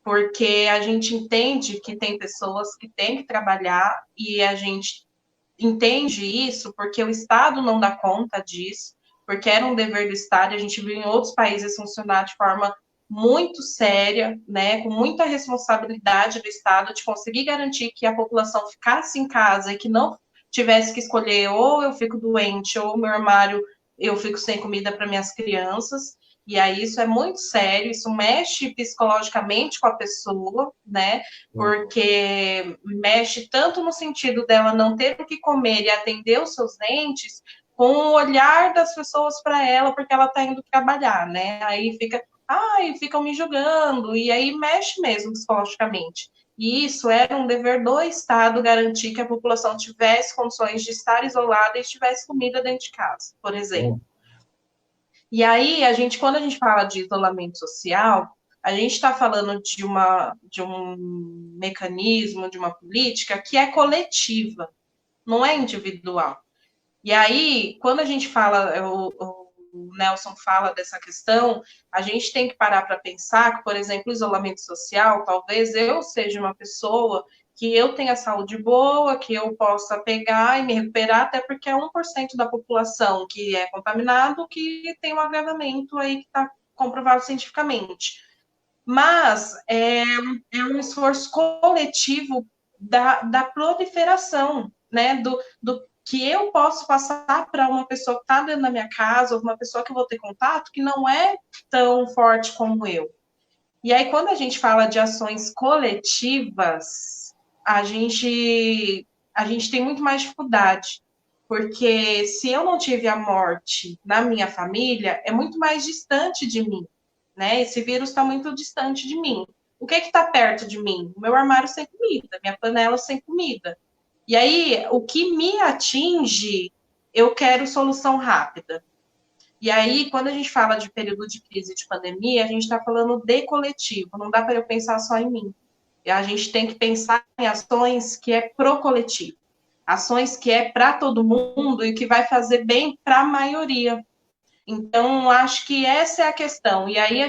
porque a gente entende que tem pessoas que têm que trabalhar e a gente entende isso porque o Estado não dá conta disso, porque era um dever do Estado, a gente viu em outros países funcionar de forma muito séria, né, com muita responsabilidade do Estado de conseguir garantir que a população ficasse em casa e que não tivesse que escolher ou eu fico doente ou meu armário eu fico sem comida para minhas crianças. E aí isso é muito sério, isso mexe psicologicamente com a pessoa, né? Porque mexe tanto no sentido dela não ter o que comer e atender os seus dentes, com o olhar das pessoas para ela, porque ela está indo trabalhar, né? Aí fica, ai, ficam me julgando, e aí mexe mesmo psicologicamente. E isso era um dever do Estado garantir que a população tivesse condições de estar isolada e tivesse comida dentro de casa, por exemplo. Sim. E aí, quando a gente fala de isolamento social, a gente está falando de um mecanismo, de uma política que é coletiva, não é individual. E aí, quando a gente fala, o Nelson fala dessa questão, a gente tem que parar para pensar que, por exemplo, isolamento social, talvez eu seja uma pessoa que eu tenha saúde boa, que eu possa pegar e me recuperar, até porque é 1% da população que é contaminado que tem um agravamento aí que está comprovado cientificamente. Mas é um esforço coletivo da proliferação, né? Do que eu posso passar para uma pessoa que está dentro da minha casa, ou uma pessoa que eu vou ter contato, que não é tão forte como eu. E aí, quando a gente fala de ações coletivas, a gente tem muito mais dificuldade. Porque se eu não tive a morte na minha família, é muito mais distante de mim, né? Esse vírus está muito distante de mim. O que está perto de mim? O meu armário sem comida, minha panela sem comida. E aí, o que me atinge, eu quero solução rápida. E aí, quando a gente fala de período de crise de pandemia, a gente está falando de coletivo, não dá para eu pensar só em mim. E a gente tem que pensar em ações que é pro coletivo, ações que é para todo mundo e que vai fazer bem para a maioria. Então, acho que essa é a questão. E aí,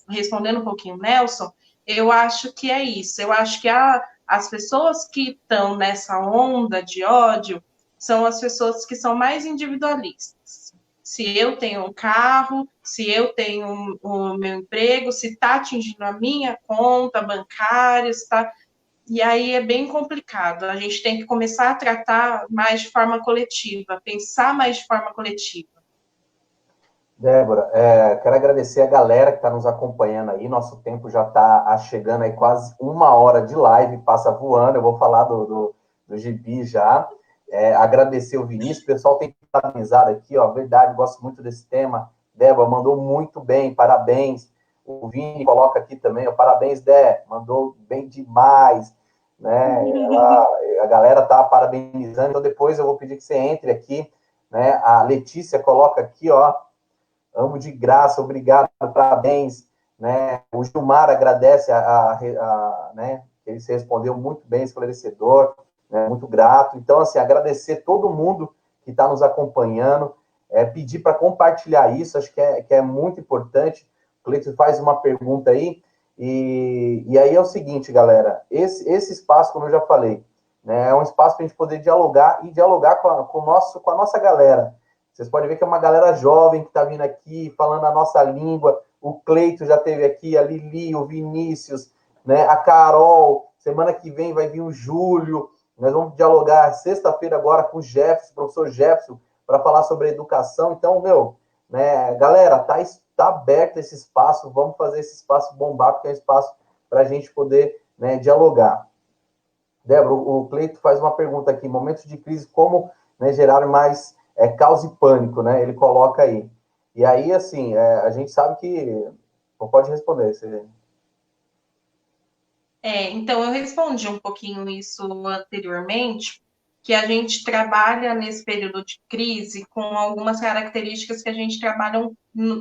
respondendo um pouquinho, Nelson, eu acho que é isso. Eu acho que as pessoas que estão nessa onda de ódio são as pessoas que são mais individualistas. Se eu tenho um carro, se eu tenho o meu emprego, se está atingindo a minha conta bancária, está. E aí é bem complicado. A gente tem que começar a tratar mais de forma coletiva, pensar mais de forma coletiva. Débora, quero agradecer a galera que está nos acompanhando aí. Nosso tempo já está chegando aí quase 1 hora de live, passa voando. Eu vou falar do Gibi já. Agradecer o Vinícius, o pessoal tem parabenizado aqui, ó. Verdade, gosto muito desse tema. Débora mandou muito bem, parabéns. O Vini coloca aqui também, ó, parabéns, Dé, mandou bem demais, né? A galera tá parabenizando, então depois eu vou pedir que você entre aqui, né? A Letícia coloca aqui, ó. Amo de graça, obrigado, parabéns. Né? O Gilmar agradece né? Ele se respondeu muito bem, esclarecedor, né? Muito grato. Então, assim, agradecer todo mundo que está nos acompanhando, pedir para compartilhar isso, acho que é muito importante. O Cleiton faz uma pergunta aí, e aí é o seguinte, galera, esse espaço, como eu já falei, né, é um espaço para a gente poder dialogar e dialogar com a nossa galera. Vocês podem ver que é uma galera jovem que está vindo aqui, falando a nossa língua. O Cleito já esteve aqui, a Lili, o Vinícius, né? A Carol. Semana que vem vai vir o Júlio. Nós vamos dialogar sexta-feira agora com o Jefferson, professor Jefferson, para falar sobre educação. Então, meu, né, galera, tá aberto esse espaço. Vamos fazer esse espaço bombar, porque é um espaço para a gente poder, né, dialogar. Débora, o Cleito faz uma pergunta aqui: momentos de crise, como, né, gerar mais caos e pânico, né? Ele coloca aí. E aí, assim, a gente sabe que. Não pode responder. Você... Então, eu respondi um pouquinho isso anteriormente, que a gente trabalha nesse período de crise com algumas características que a gente trabalha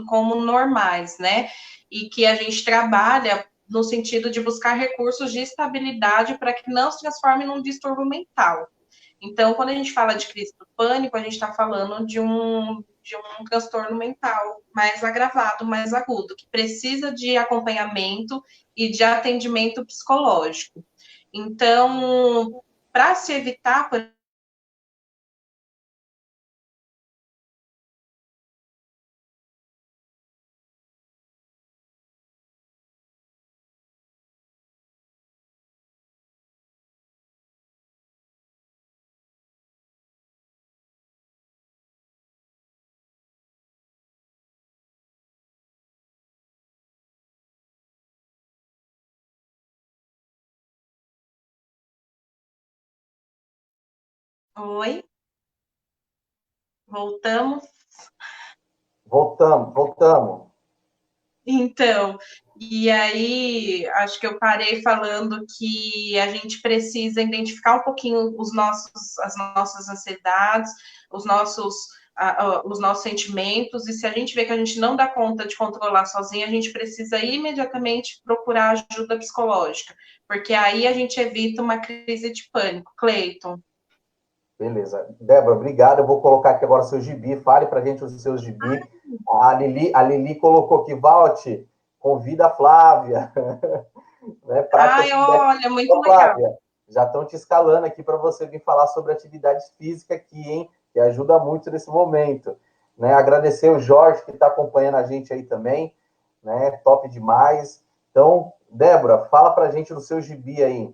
como normais, né? E que a gente trabalha no sentido de buscar recursos de estabilidade para que não se transforme num distúrbio mental. Então, quando a gente fala de crise do pânico, a gente está falando de um transtorno mental mais agravado, mais agudo, que precisa de acompanhamento e de atendimento psicológico. Então, para se evitar, por oi, voltamos. Voltamos. Então, e aí acho que eu parei falando que a gente precisa identificar um pouquinho as nossas ansiedades, os nossos, os nossos sentimentos, e se a gente vê que a gente não dá conta de controlar sozinha, a gente precisa imediatamente procurar ajuda psicológica, porque aí a gente evita uma crise de pânico. Cleiton. Beleza. Débora, obrigado. Eu vou colocar aqui agora seu gibi. Fale para a gente os seus gibi. A Lili colocou aqui, Valt, convida a Flávia. Né, prática Ai, atividade. olha, muito Ô, legal. Flávia, já estão te escalando aqui para você vir falar sobre atividade física aqui, hein? Que ajuda muito nesse momento. Né? Agradecer o Jorge que está acompanhando a gente aí também, né? Top demais. Então, Débora, fala para a gente do seu gibi aí.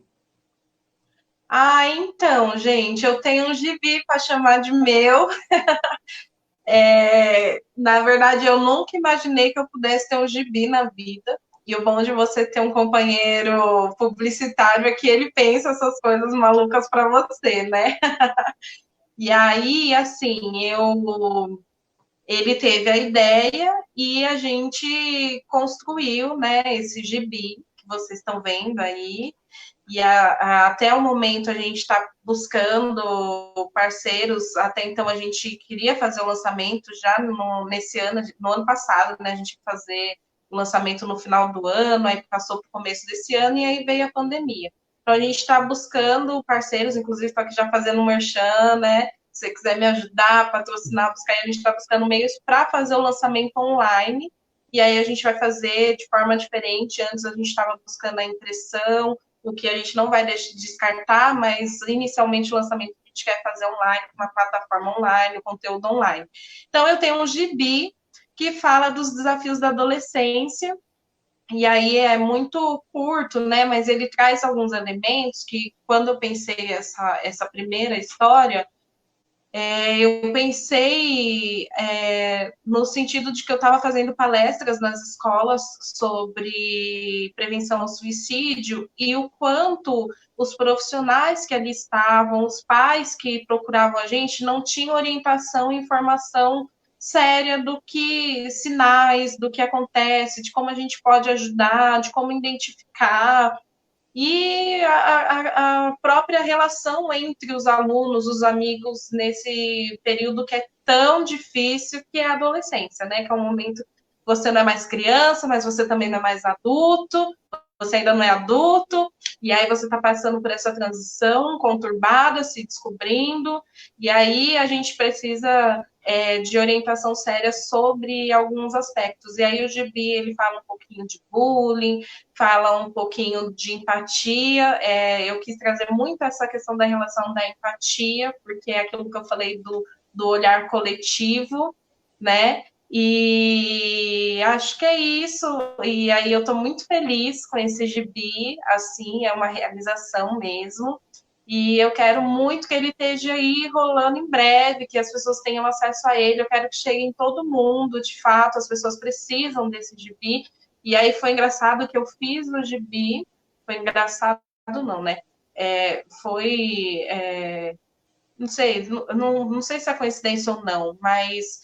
Ah, então, gente, eu tenho um gibi para chamar de meu. Na verdade, eu nunca imaginei que eu pudesse ter um gibi na vida. E o bom de você ter um companheiro publicitário é que ele pensa essas coisas malucas para você, né? E aí, assim, ele teve a ideia e a gente construiu, né, esse gibi que vocês estão vendo aí. E até o momento a gente está buscando parceiros. Até então a gente queria fazer o lançamento já nesse ano, no ano passado, né? A gente ia fazer o lançamento no final do ano, aí passou para o começo desse ano e aí veio a pandemia. Então a gente está buscando parceiros, inclusive estou aqui já fazendo um merchan, né? Se você quiser me ajudar, patrocinar, buscar, a gente está buscando meios para fazer o lançamento online. E aí a gente vai fazer de forma diferente. Antes a gente estava buscando a impressão, o que a gente não vai descartar, mas inicialmente o lançamento a gente quer fazer online, uma plataforma online, o conteúdo online. Então, eu tenho um gibi que fala dos desafios da adolescência, e aí é muito curto, né? Mas ele traz alguns elementos que, quando eu pensei essa primeira história, eu pensei no sentido de que eu estava fazendo palestras nas escolas sobre prevenção ao suicídio e o quanto os profissionais que ali estavam, os pais que procuravam a gente, não tinham orientação e informação séria do que sinais, do que acontece, de como a gente pode ajudar, de como identificar e a própria relação entre os alunos, os amigos, nesse período que é tão difícil, que é a adolescência, né? Que é um momento que você não é mais criança, mas você também não é mais adulto, você ainda não é adulto, e aí você está passando por essa transição conturbada, se descobrindo, e aí a gente precisa de orientação séria sobre alguns aspectos. E aí o Gibi, ele fala um pouquinho de bullying, fala um pouquinho de empatia. Eu quis trazer muito essa questão da relação da empatia, porque é aquilo que eu falei do olhar coletivo, né? E acho que é isso. E aí eu estou muito feliz com esse gibi, assim, é uma realização mesmo. E eu quero muito que ele esteja aí rolando em breve, que as pessoas tenham acesso a ele. Eu quero que chegue em todo mundo, de fato, as pessoas precisam desse gibi. E aí foi engraçado que eu fiz o gibi, foi engraçado não, né? Não sei, não sei se é coincidência ou não, mas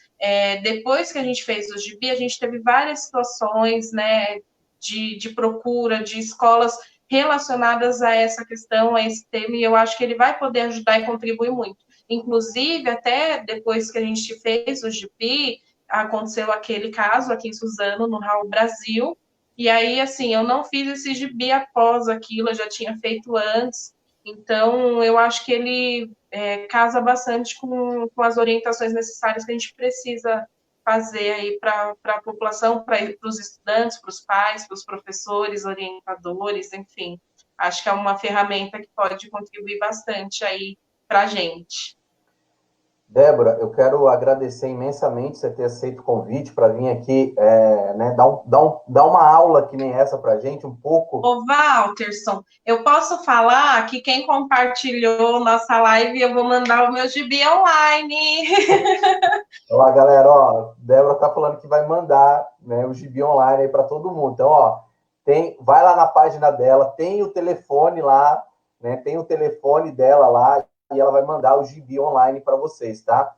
depois que a gente fez o gibi, a gente teve várias situações, né, de procura de escolas relacionadas a essa questão, a esse tema, e eu acho que ele vai poder ajudar e contribuir muito. Inclusive, até depois que a gente fez o gibi, aconteceu aquele caso aqui em Suzano, no Raul Brasil, e aí, assim, eu não fiz esse gibi após aquilo, eu já tinha feito antes, então eu acho que ele casa bastante com as orientações necessárias que a gente precisa fazer aí para a população, para os estudantes, para os pais, para os professores, orientadores, enfim. Acho que é uma ferramenta que pode contribuir bastante aí para a gente. Débora, eu quero agradecer imensamente você ter aceito o convite para vir aqui, né, dar uma aula que nem essa para a gente, um pouco. Ô, Walterson, eu posso falar que quem compartilhou nossa live, eu vou mandar o meu gibi online. Olá, galera, ó, Débora tá falando que vai mandar, né, o gibi online aí para todo mundo. Então, ó, vai lá na página dela, tem o telefone lá, né, tem o telefone dela lá e ela vai mandar o gibi online para vocês, tá?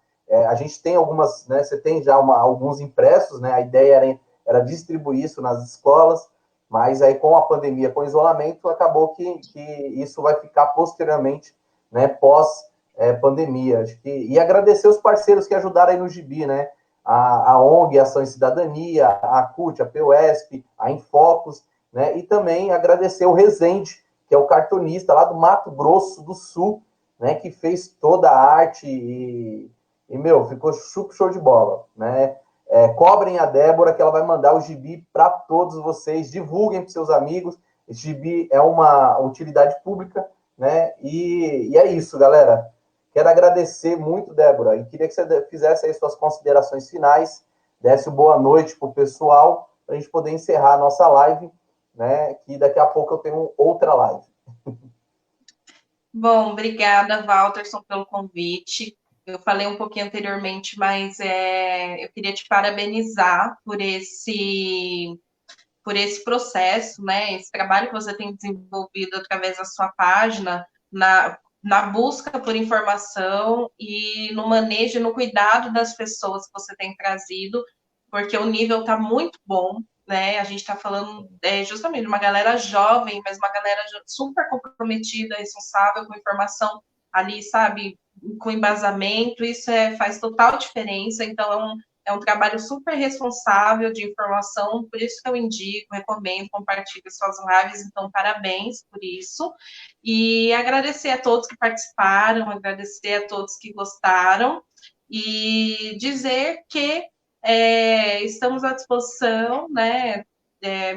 A gente tem algumas, né, você tem já alguns impressos, né? A ideia era distribuir isso nas escolas, mas aí com a pandemia, com o isolamento, acabou que isso vai ficar posteriormente, né, pós-pandemia. E agradecer os parceiros que ajudaram aí no Gibi, né? A ONG Ação e Cidadania, a CUT, a PUESP, a Infocus, né? E também agradecer o Rezende, que é o cartunista lá do Mato Grosso do Sul, né? Que fez toda a arte meu, ficou show de bola, né? Cobrem a Débora, que ela vai mandar o Gibi para todos vocês, divulguem para seus amigos. Esse Gibi é uma utilidade pública, né? E é isso, galera. Quero agradecer muito, Débora, e queria que você fizesse aí suas considerações finais, desse boa noite para o pessoal, para a gente poder encerrar a nossa live, né? Que daqui a pouco eu tenho outra live. Bom, obrigada, Walterson, pelo convite. Eu falei um pouquinho anteriormente, mas eu queria te parabenizar por esse processo, né? Esse trabalho que você tem desenvolvido através da sua página, na busca por informação e no manejo, no cuidado das pessoas que você tem trazido, porque o nível está muito bom, né? A gente está falando justamente de uma galera jovem, mas uma galera super comprometida, responsável, com informação ali, sabe, com embasamento, isso faz total diferença, então é um trabalho super responsável de informação, por isso que eu indico, recomendo, compartilho suas lives, então parabéns por isso. E agradecer a todos que participaram, agradecer a todos que gostaram, e dizer que estamos à disposição, né?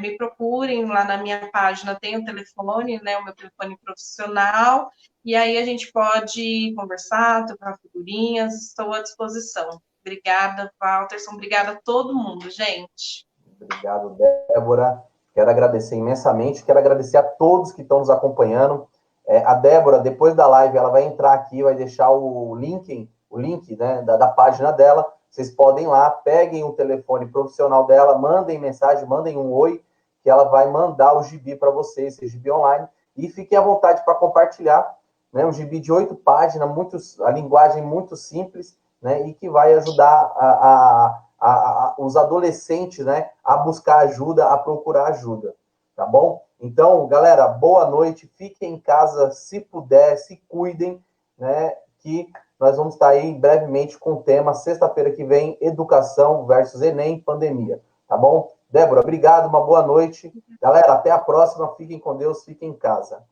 Me procurem lá na minha página, tem o telefone, né? O meu telefone profissional, e aí a gente pode conversar, trocar figurinhas, estou à disposição. Obrigada, Walterson. Obrigada a todo mundo, gente. Obrigado, Débora. Quero agradecer imensamente. Quero agradecer a todos que estão nos acompanhando. A Débora, depois da live, ela vai entrar aqui, vai deixar o link, né, da página dela. Vocês podem ir lá, peguem o telefone profissional dela, mandem mensagem, mandem um oi, que ela vai mandar o Gibi para vocês, esse Gibi online. E fiquem à vontade para compartilhar, né, um Gibi de 8 páginas, a linguagem muito simples, né, e que vai ajudar os adolescentes, né, a buscar ajuda, a procurar ajuda, tá bom? Então, galera, boa noite, fiquem em casa, se puder, se cuidem, né, que nós vamos estar aí brevemente com o tema, sexta-feira que vem, Educação versus Enem, pandemia, tá bom? Débora, obrigado, uma boa noite. Galera, até a próxima, fiquem com Deus, fiquem em casa.